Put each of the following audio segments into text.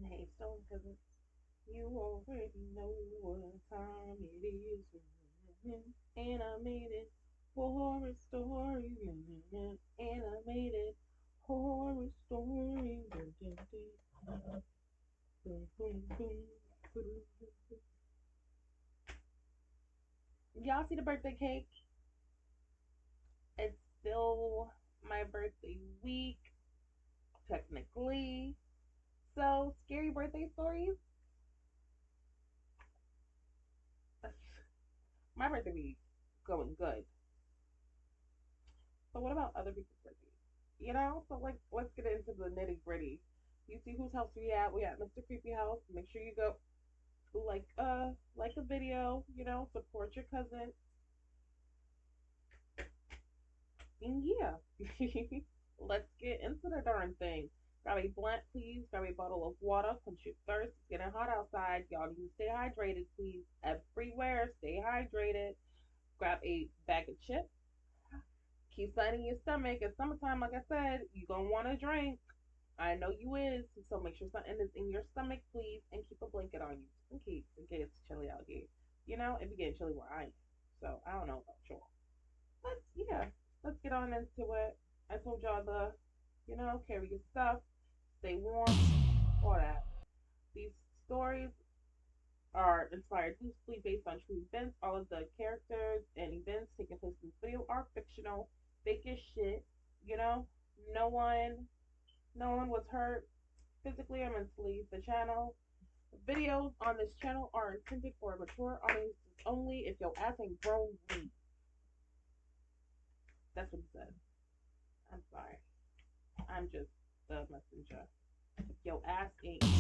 Hey, Stone Cousins, you already know what time it is. And I made it horror story. And I made it horror story. Y'all see the birthday cake? It's still my birthday week, technically. So, scary birthday stories? My birthday week going good. So what about other people's birthdays? So like let's get into the nitty gritty. You see whose house we at? We at Mr. Creepy House. Make sure you go like a video, support your cousin. And yeah. Let's get into the darn thing. Grab a blunt, please. Grab a bottle of water. Quench your thirst. It's getting hot outside. Y'all need to stay hydrated, please. Everywhere, stay hydrated. Grab a bag of chips. Keep something in your stomach. It's summertime, like I said, you gonna want to drink. I know you is, so make sure something is in your stomach, please, and keep a blanket on you in case it's chilly out here. It be getting chilly where I am, so I don't know about y'all. But yeah, let's get on into it. I told y'all carry your stuff, stay warm, all that. These stories are inspired loosely based on true events. All of the characters and events taking place in this video are fictional, fake as shit. You know, no one, no one was hurt physically or mentally. The videos on this channel are intended for mature audiences only. If your ass ain't grown, leave. That's what he said. I'm sorry. I'm just the messenger. If your ass ain't grown.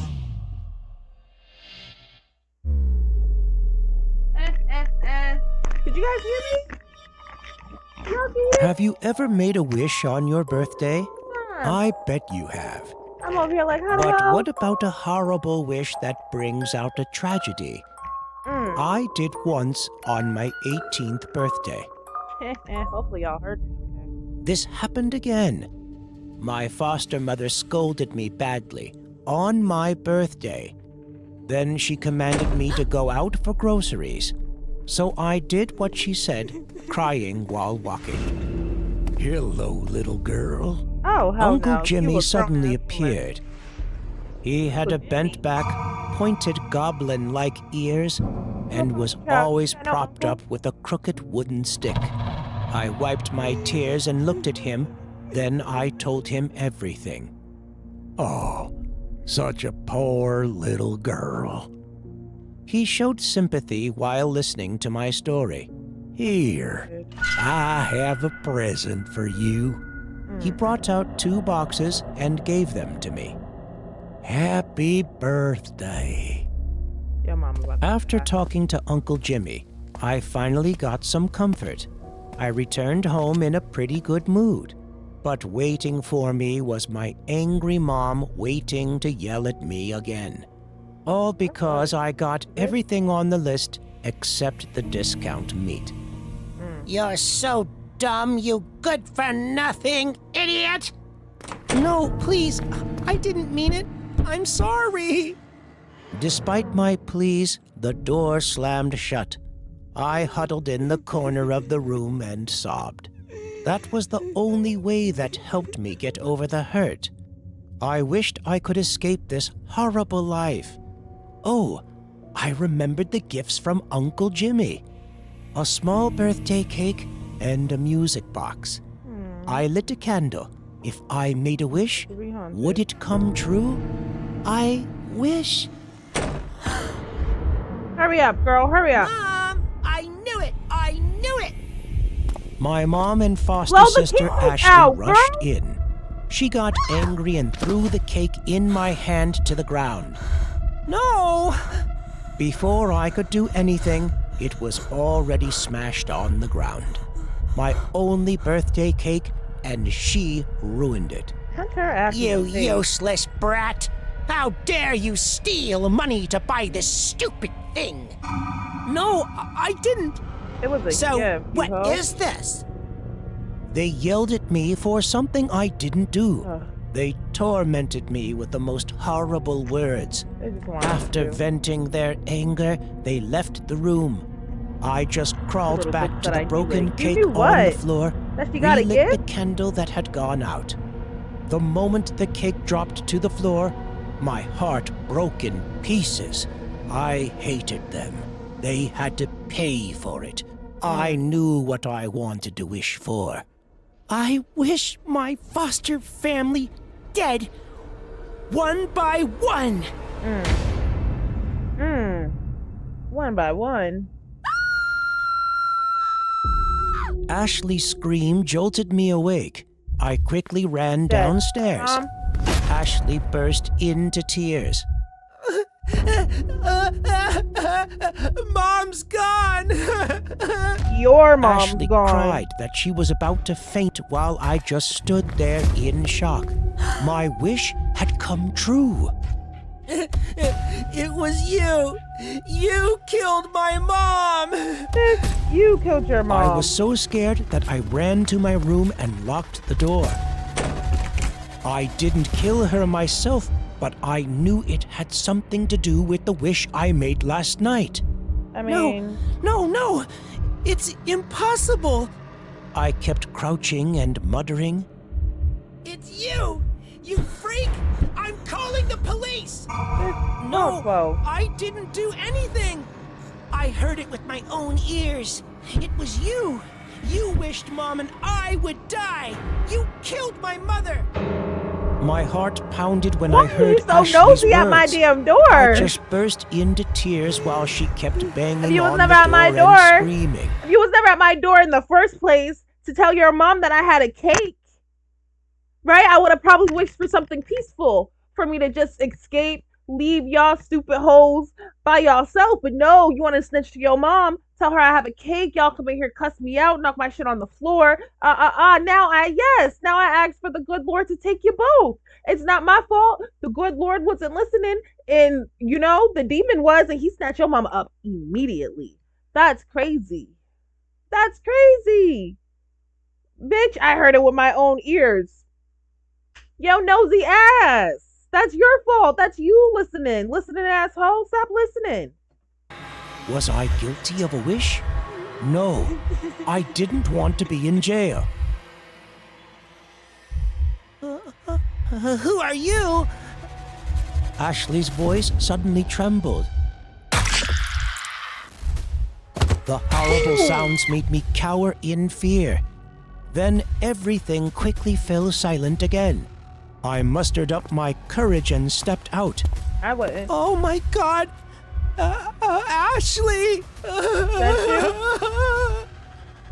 Did you guys hear me? Y'all can hear Have you ever made a wish on your birthday? me? I bet you have. I'm over here like, how the But hell? what about a horrible wish that brings out a tragedy? I did once on my 18th birthday. Hopefully y'all heard me. This happened again. My foster mother scolded me badly on my birthday. Then she commanded me to go out for groceries. So I did what she said, crying while walking. Hello, little girl. Oh, hell Uncle no. Jimmy suddenly appeared. He had a bent back, pointed goblin-like ears, and was always propped up with a crooked wooden stick. I wiped my tears and looked at him. Then I told him everything. Oh, such a poor little girl. He showed sympathy while listening to my story. Here, I have a present for you. He brought out 2 boxes and gave them to me. Happy birthday. Your mom was After talking to Uncle Jimmy, I finally got some comfort. I returned home in a pretty good mood. But waiting for me was my angry mom waiting to yell at me again. All because I got everything on the list except the discount meat. You're so dumb, you good-for-nothing idiot! No, please, I didn't mean it. I'm sorry. Despite my pleas, the door slammed shut. I huddled in the corner of the room and sobbed. That was the only way that helped me get over the hurt. I wished I could escape this horrible life. Oh, I remembered the gifts from Uncle Jimmy. A small birthday cake and a music box. I lit a candle. If I made a wish, 300. would it come true? I wish. Hurry up, girl, hurry up. Mom, I knew it! I knew it! My mom and foster Blow the sister cake Ashley out, rushed girl. in. She got angry and threw the cake in my hand to the ground. No! Before I could do anything, it was already smashed on the ground. My only birthday cake, and she ruined it. You useless brat! How dare you steal money to buy this stupid thing? No, I didn't. It was a So, gift. you what hoe. is this? They yelled at me for something I didn't do. Ugh. They tormented me with the most horrible words. They just want After to. venting their anger, they left the room. I just crawled Little back bitch to that the I knew broken it. You cake knew on the what? floor, That she got a relit the gift? candle that had gone out. The moment the cake dropped to the floor, my heart broke in pieces. I hated them. They had to pay for it. I knew what I wanted to wish for. I wish my foster family dead, one by one. One by one. Ashley's scream jolted me awake. I quickly ran Dead. downstairs. Mom? Ashley burst into tears. Mom's gone! Your mom's Ashley gone. cried that she was about to faint while I just stood there in shock. My wish had come true. It was you! You killed my mom! You killed your mom. I was so scared that I ran to my room and locked the door. I didn't kill her myself, but I knew it had something to do with the wish I made last night. I mean... No! It's impossible! I kept crouching and muttering. It's you! You freak! I'm calling the police! No, I didn't do anything! I heard it with my own ears. It was you! You wished Mom and I would die! You killed my mother! My heart pounded when Why I are heard you so Ashley's nosy at my words. damn door? I just burst into tears while she kept banging you was on never the at my door door. and screaming. You was never at my door in the first place to tell your mom that I had a cake. Right? I would have probably wished for something peaceful. For me to just escape, leave y'all stupid hoes by yourself. But no, you want to snitch to your mom, tell her I have a cake, y'all come in here, cuss me out, knock my shit on the floor. Now I ask for the good Lord to take you both. It's not my fault. The good Lord wasn't listening, and the demon was, and he snatched your mama up immediately. That's crazy. That's crazy. Bitch, I heard it with my own ears. Yo, nosy ass. That's your fault. That's you listening. Listening, asshole. Stop listening. Was I guilty of a wish? No, I didn't want to be in jail. Who are you? Ashley's voice suddenly trembled. The horrible sounds made me cower in fear. Then everything quickly fell silent again. I mustered up my courage and stepped out. I wouldn't. Oh my God! Ashley! That's you?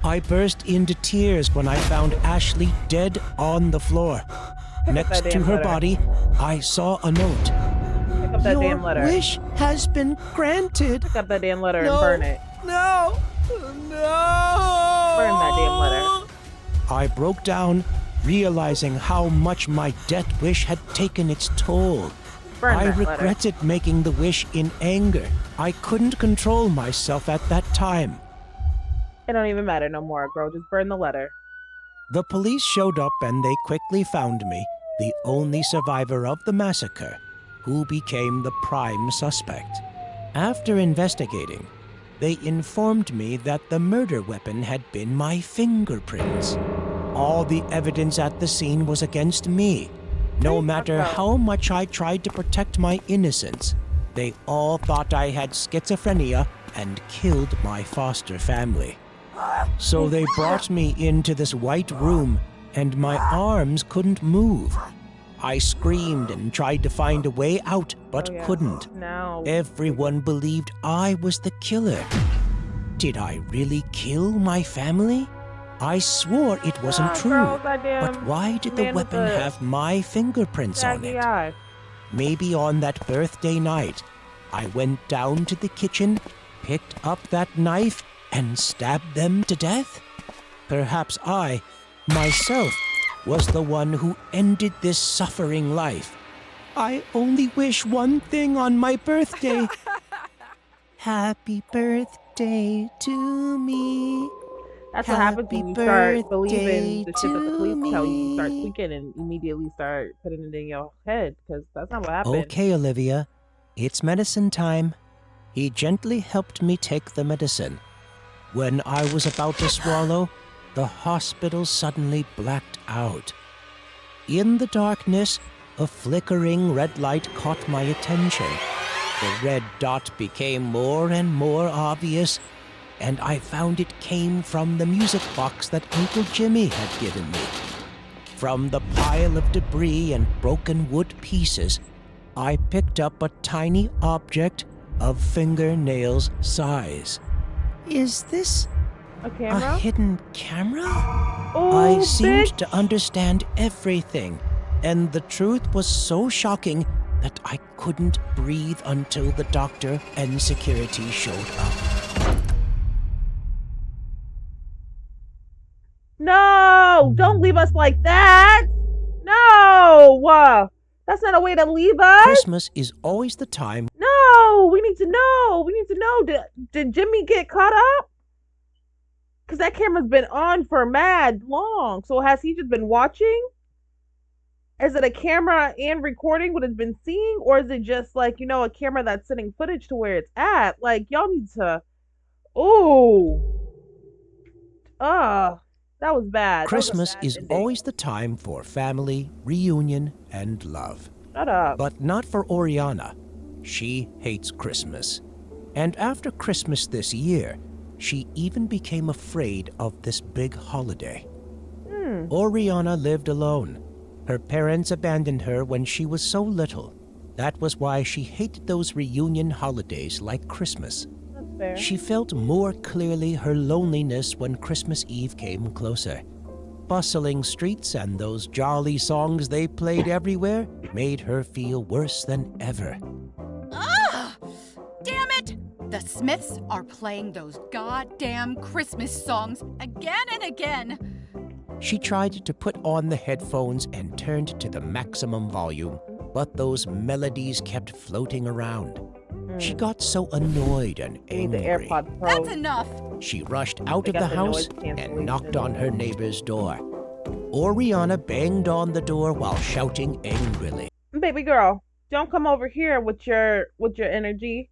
I burst into tears when I found Ashley dead on the floor. Next to damn her letter. body, I saw a note. Pick up that Your damn letter. wish has been granted. Pick up that damn letter No. and burn it. No! Burn that damn letter. I broke down, realizing how much my death wish had taken its toll. Burn I that letter. regretted making the wish in anger. I couldn't control myself at that time. It don't even matter no more, girl. Just burn the letter. The police showed up and they quickly found me, the only survivor of the massacre, who became the prime suspect. After investigating, they informed me that the murder weapon had been my fingerprints. All the evidence at the scene was against me. No matter how much I tried to protect my innocence, they all thought I had schizophrenia and killed my foster family. So they brought me into this white room, and my arms couldn't move. I screamed and tried to find a way out, but Oh, yeah. couldn't. No. Everyone believed I was the killer. Did I really kill my family? I swore it wasn't true. Girl, that damn But why did the man with weapon the have my fingerprints on saggy it? eye. Maybe on that birthday night, I went down to the kitchen, picked up that knife, and stabbed them to death? Perhaps I, myself, was the one who ended this suffering life. I only wish one thing on my birthday. Happy birthday to me. That's what happens Happy when you start birthday believing the shit that the to police tell you. You start me. tweaking and immediately start putting it in your head because that's not what happened. Okay, Olivia, it's medicine time. He gently helped me take the medicine. When I was about to swallow, the hospital suddenly blacked out. In the darkness, a flickering red light caught my attention. The red dot became more and more obvious, and I found it came from the music box that Uncle Jimmy had given me. From the pile of debris and broken wood pieces, I picked up a tiny object of fingernails size. Is this A a camera? hidden camera? Oh, I seemed bitch. to understand everything, and the truth was so shocking that I couldn't breathe until the doctor and security showed up. No, don't leave us like that. No, that's not a way to leave us. Christmas is always the time. No, we need to know. We need to know. Did Jimmy get caught up? Because that camera's been on for mad long. So has he just been watching? Is it a camera and recording what it's been seeing? Or is it just like, a camera that's sending footage to where it's at? Like, y'all need to. Ooh. That was bad. Christmas That was is a bad ending. always the time for family, reunion, and love. Shut up. But not for Oriana. She hates Christmas. And after Christmas this year, she even became afraid of this big holiday. Oriana lived alone. Her parents abandoned her when she was so little. That was why she hated those reunion holidays like Christmas. That's fair. She felt more clearly her loneliness when Christmas Eve came closer. Bustling streets and those jolly songs they played everywhere made her feel worse than ever. Ah! Damn it! The Smiths are playing those goddamn Christmas songs again and again. She tried to put on the headphones and turned to the maximum volume, but those melodies kept floating around. She got so annoyed and You need the angry. AirPods Pro. That's enough. She rushed out They of got the the house noise and cancellation. knocked on her neighbor's door. Oriana banged on the door while shouting angrily. Baby girl, don't come over here with your energy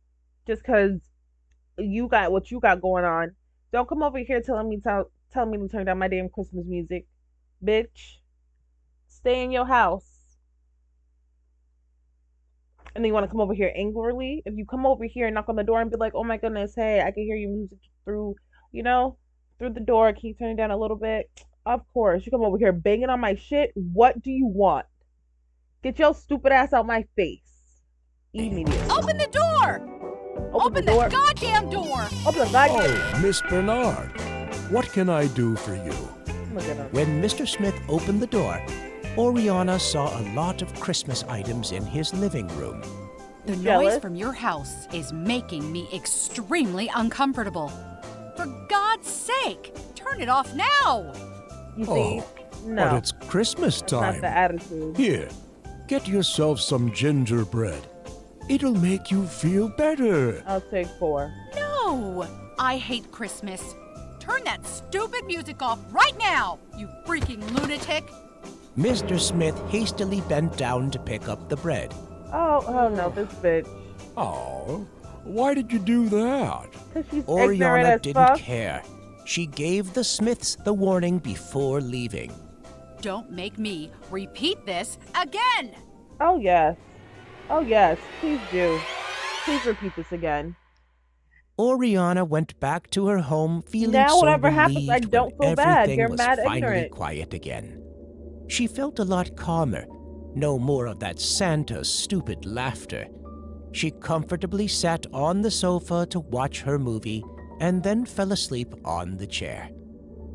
just because you got what you got going on. Don't come over here telling me to turn down my damn Christmas music. Bitch. Stay in your house. And then you want to come over here angrily? If you come over here and knock on the door and be like, oh my goodness, hey, I can hear your music through the door. Can you turn it down a little bit? Of course. You come over here banging on my shit. What do you want? Get your stupid ass out my face. Immediately. Open the door! Open the door. goddamn door! Open the goddamn Oh, Miss Bernard, what can I do for you? Look at him. When Mr. Smith opened the door, Oriana saw a lot of Christmas items in his living room. The Jealous? noise from your house is making me extremely uncomfortable. For God's sake, turn it off now! You see? Oh, No. but it's Christmas That's not time. the attitude. Here, get yourself some gingerbread. It'll make you feel better. I'll take 4. No! I hate Christmas. Turn that stupid music off right now, you freaking lunatic! Mr. Smith hastily bent down to pick up the bread. Oh no, this bitch. Oh, why did you do that? Because she's ignorant Oriana as didn't fuck. care. She gave the Smiths the warning before leaving. Don't make me repeat this again! Oh yes. Oh yes. Please do. Please repeat this again. Oriana went back to her home feeling Now so whatever happens, I relieved don't when feel bad. everything You're was mad finally ignorant. quiet again. She felt a lot calmer. No more of that Santa's stupid laughter. She comfortably sat on the sofa to watch her movie and then fell asleep on the chair.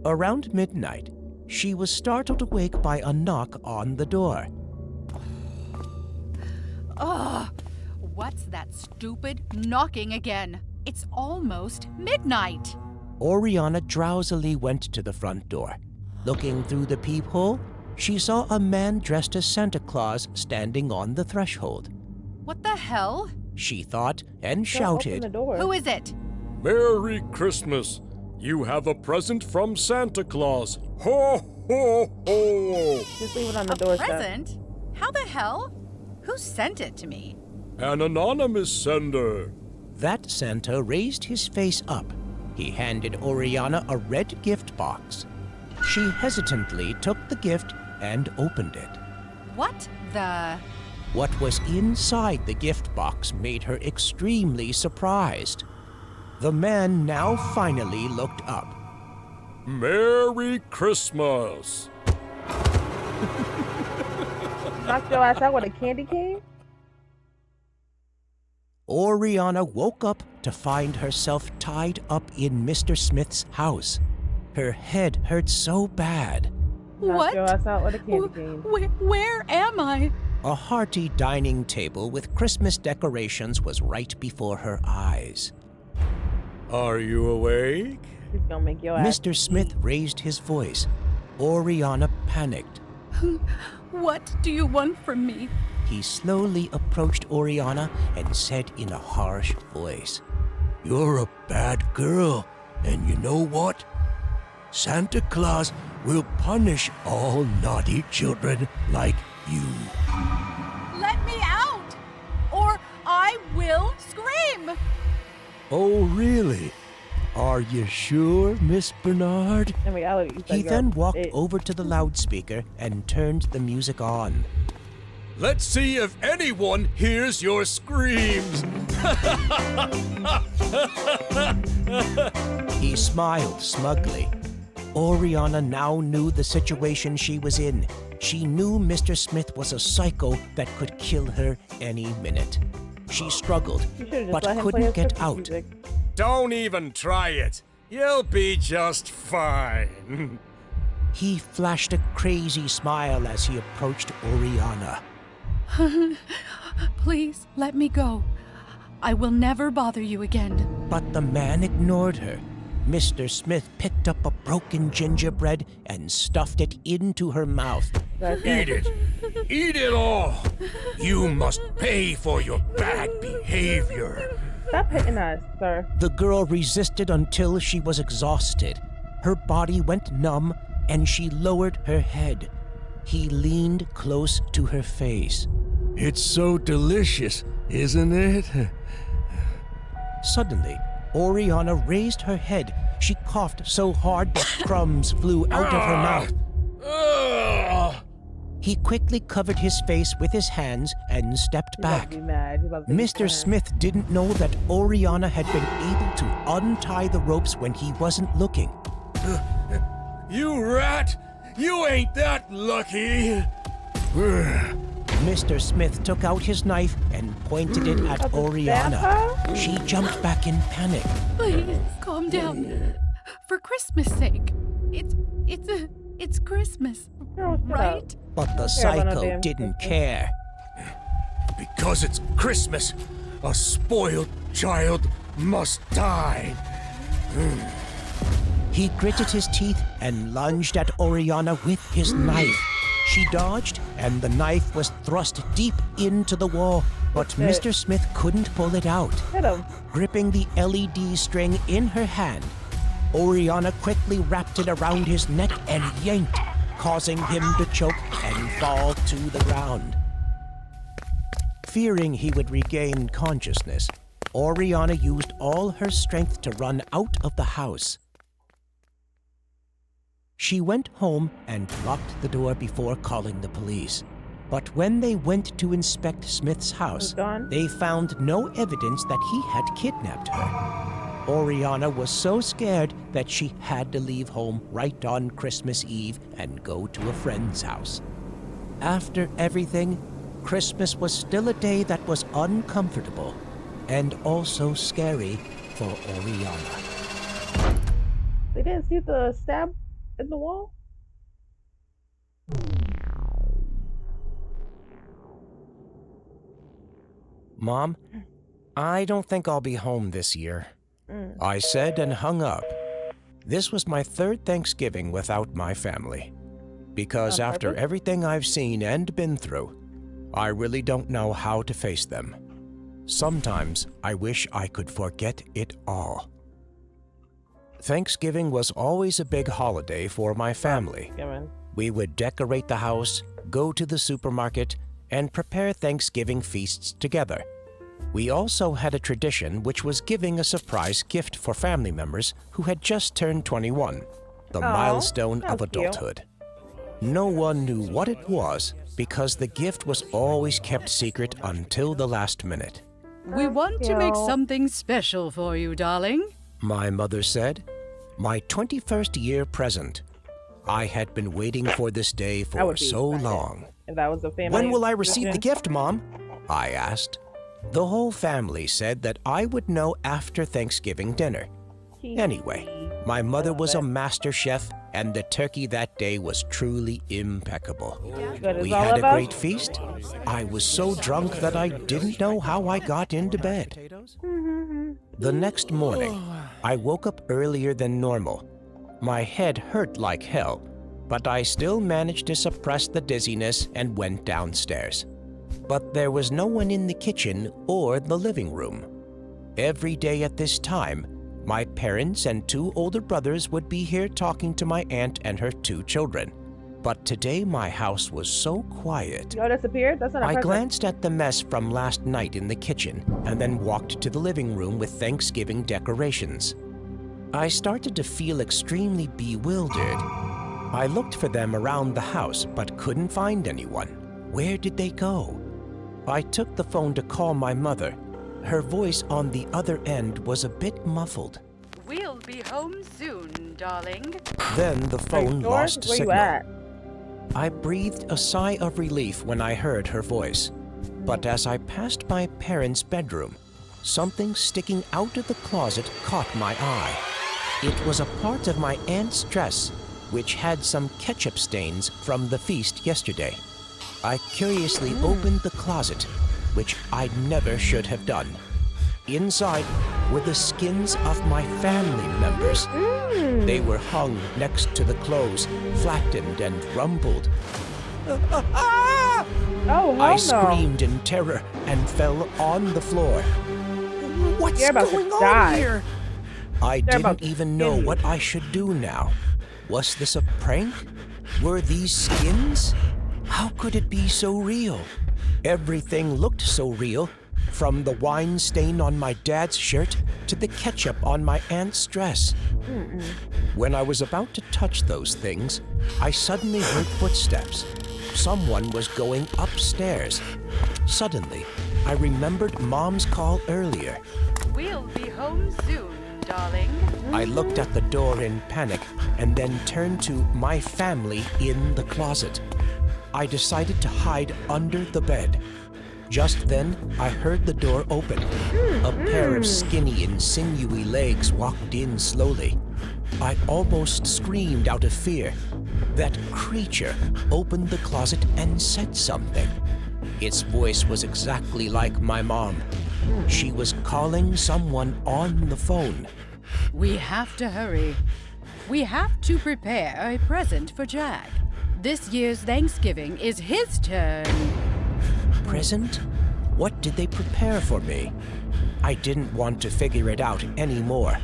Around midnight, she was startled awake by a knock on the door. Ugh! What's that stupid knocking again? It's almost midnight! Oriana drowsily went to the front door. Looking through the peephole, she saw a man dressed as Santa Claus standing on the threshold. What the hell? She thought and Don't open the shouted, door. Who is it? Merry Christmas. You have a present from Santa Claus. Ho, ho, ho! Just leave it on the A doorstep. present? How the hell? Who sent it to me? An anonymous sender. That Santa raised his face up. He handed Oriana a red gift box. She hesitantly took the gift and opened it. What the? What was inside the gift box made her extremely surprised. The man now finally looked up. Merry Christmas. Knock your ass out with a candy cane? Oriana woke up to find herself tied up in Mr. Smith's house. Her head hurt so bad. Knock What? your ass out with a candy cane. Where am I? A hearty dining table with Christmas decorations was right before her eyes. Are you awake? He's gonna make your ass. Mr. Smith raised his voice. Oriana panicked. What do you want from me? He slowly approached Oriana and said in a harsh voice, "You're a bad girl, and you know what? Santa Claus will punish all naughty children like you." Let me out, or I will scream. Oh, really? Are you sure, Miss Bernard? In reality, you said He you're then a walked bitch. over to the loudspeaker and turned the music on. Let's see if anyone hears your screams. He smiled smugly. Oriana now knew the situation she was in. She knew Mr. Smith was a psycho that could kill her any minute. She struggled, You should've just but let him play couldn't his get Christmas out. music. Don't even try it. You'll be just fine. He flashed a crazy smile as he approached Oriana. Please let me go. I will never bother you again. But the man ignored her. Mr. Smith picked up a broken gingerbread and stuffed it into her mouth. That's Eat it. Eat it all. You must pay for your bad behavior. Stop hitting us, sir. The girl resisted until she was exhausted. Her body went numb and she lowered her head. He leaned close to her face. It's so delicious, isn't it? Suddenly, Oriana raised her head. She coughed so hard that crumbs flew out of her mouth. Ugh. He quickly covered his face with his hands and stepped He's about back. to be mad. He's about to be Mr. mad. Smith didn't know that Oriana had been able to untie the ropes when he wasn't looking. You rat! You ain't that lucky! Ugh. Mr. Smith took out his knife and pointed it at About to Oriana. stab her? She jumped back in panic. Please calm down. For Christmas' sake. It's Christmas, Girl, shut right? up. But the care about no psycho damn didn't Christmas. care. Because it's Christmas, a spoiled child must die. He gritted his teeth and lunged at Oriana with his knife. She dodged, and the knife was thrust deep into the wall, but That's it. Mr. Smith couldn't pull it out. Hit him. Gripping the LED string in her hand, Oriana quickly wrapped it around his neck and yanked, causing him to choke and fall to the ground. Fearing he would regain consciousness, Oriana used all her strength to run out of the house. She went home and locked the door before calling the police. But when they went to inspect Smith's house, He's gone? they found no evidence that he had kidnapped her. Oriana was so scared that she had to leave home right on Christmas Eve and go to a friend's house. After everything, Christmas was still a day that was uncomfortable and also scary for Oriana. They didn't see the stab in the wall? Mom, I don't think I'll be home this year. I said and hung up. This was my third Thanksgiving without my family. Because On after purpose? everything I've seen and been through, I really don't know how to face them. Sometimes I wish I could forget it all. Thanksgiving was always a big holiday for my family. Given. We would decorate the house, go to the supermarket, and prepare Thanksgiving feasts together. We also had a tradition which was giving a surprise gift for family members who had just turned 21, the milestone of that's cute. adulthood. No one knew what it was because the gift was always kept secret until the last minute. We want to make Cute. something special for you, darling. My mother said, my 21st year present. I had been waiting for this day That for would be so exciting. long. If that was a family. When will I receive the tradition. gift, Mom? I asked. The whole family said that I would know after Thanksgiving dinner. Anyway, my mother was a master chef, and the turkey that day was truly impeccable. Good as We all had of a us? great feast. I was so drunk that I didn't know how I got into bed. The next morning, I woke up earlier than normal. My head hurt like hell, but I still managed to suppress the dizziness and went downstairs. But there was no one in the kitchen or the living room. Every day at this time, my parents and 2 older brothers would be here talking to my aunt and her 2 children. But today my house was so quiet. Yo, disappeared? That's not a I present. glanced at the mess from last night in the kitchen and then walked to the living room with Thanksgiving decorations. I started to feel extremely bewildered. I looked for them around the house but couldn't find anyone. Where did they go? I took the phone to call my mother. Her voice on the other end was a bit muffled. We'll be home soon, darling. Then the phone Hey, lost George, where signal. you at? I breathed a sigh of relief when I heard her voice. But as I passed my parents' bedroom, something sticking out of the closet caught my eye. It was a part of my aunt's dress, which had some ketchup stains from the feast yesterday. I curiously opened the closet, which I never should have done. Inside were the skins of my family members. They were hung next to the clothes, flattened and rumpled. Oh, hell I no. screamed in terror and fell on the floor. What's You're about to going on die. here? I They're about didn't to even skin know you. what I should do now. Was this a prank? Were these skins? How could it be so real? Everything looked so real, from the wine stain on my dad's shirt to the ketchup on my aunt's dress. When I was about to touch those things, I suddenly heard footsteps. Someone was going upstairs. Suddenly, I remembered Mom's call earlier. We'll be home soon, darling. I looked at the door in panic and then turned to my family in the closet. I decided to hide under the bed. Just then, I heard the door open. A pair of skinny and sinewy legs walked in slowly. I almost screamed out of fear. That creature opened the closet and said something. Its voice was exactly like my mom. She was calling someone on the phone. We have to hurry. We have to prepare a present for Jack. This year's Thanksgiving is his turn. Present? What did they prepare for me? I didn't want to figure it out anymore.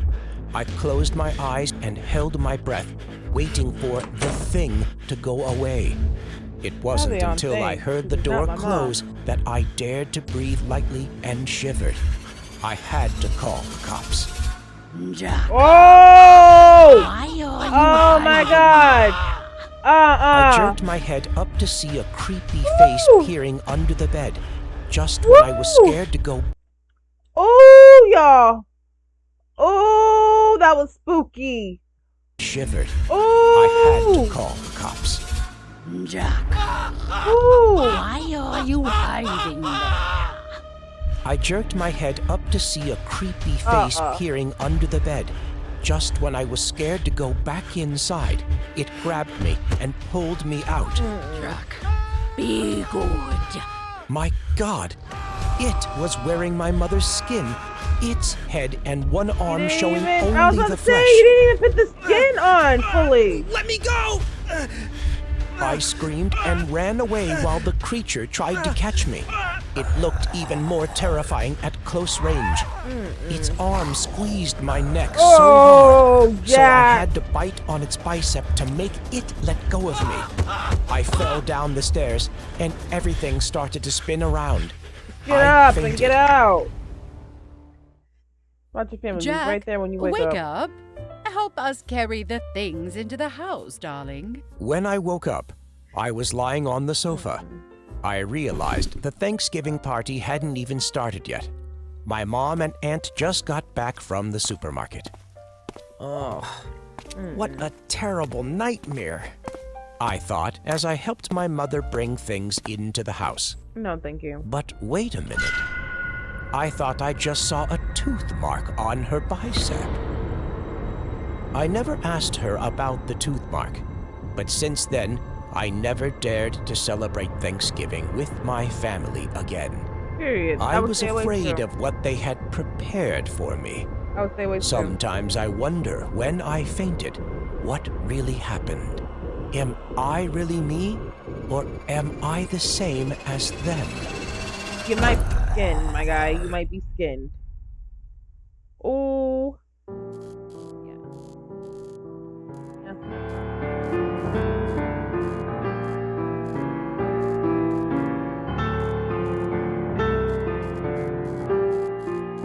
I closed my eyes and held my breath, waiting for the thing to go away. It wasn't Heavy on until I things. heard the She's door not my mom. close that I dared to breathe lightly and shivered. I had to call the cops. Jack, Oh! why are you Oh my hiding? god! I jerked my head up to see a creepy face Woo! peering under the bed, just when I was Woo! scared to go. Oh, y'all! Oh, that was spooky. Shivered. Oh! I had to call the cops. Jack, Ooh. why are you hiding there? I jerked my head up to see a creepy face peering under the bed. Just when I was scared to go back inside, it grabbed me and pulled me out. Jack, be good. My God! It was wearing my mother's skin, its head and one arm Didn't showing even- I was only about the to say, flesh. you didn't even put the skin on fully. Let me go! I screamed and ran away while the creature tried to catch me. It looked even more terrifying at close range. Its arm squeezed my neck so Oh, hard, so I Jack. had to bite on its bicep to make it let go of me. I fell down the stairs, and everything started to spin around. Get I up and fainted. get out. Watch your family. Jack, Right there when you wake up. Help us carry the things into the house, darling. When I woke up, I was lying on the sofa. I realized the Thanksgiving party hadn't even started yet. My mom and aunt just got back from the supermarket. Oh, what a terrible nightmare, I thought as I helped my mother bring things into the house. No, thank you. But wait a minute. I thought I just saw a tooth mark on her bicep. I never asked her about the tooth mark, but since then, I never dared to celebrate Thanksgiving with my family again. Period. I would was stay away afraid too. of what they had prepared for me. I would stay away too. Sometimes I wonder when I fainted, what really happened. Am I really me, or am I the same as them? You might be skinned, my guy. You might be skinned. Oh.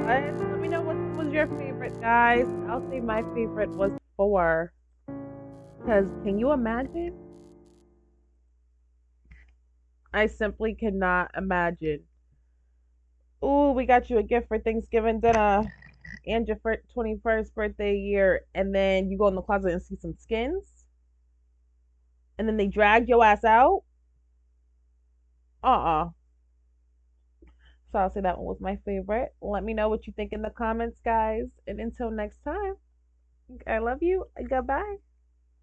Let me know what was your favorite, guys. I'll say my favorite was 4. Because can you imagine? I simply cannot imagine. Ooh, we got you a gift for Thanksgiving dinner and your 21st birthday year, and then you go in the closet and see some skins, and then they drag your ass out. So I'll say that one was my favorite. Let me know what you think in the comments, guys. And until next time, I love you. Goodbye.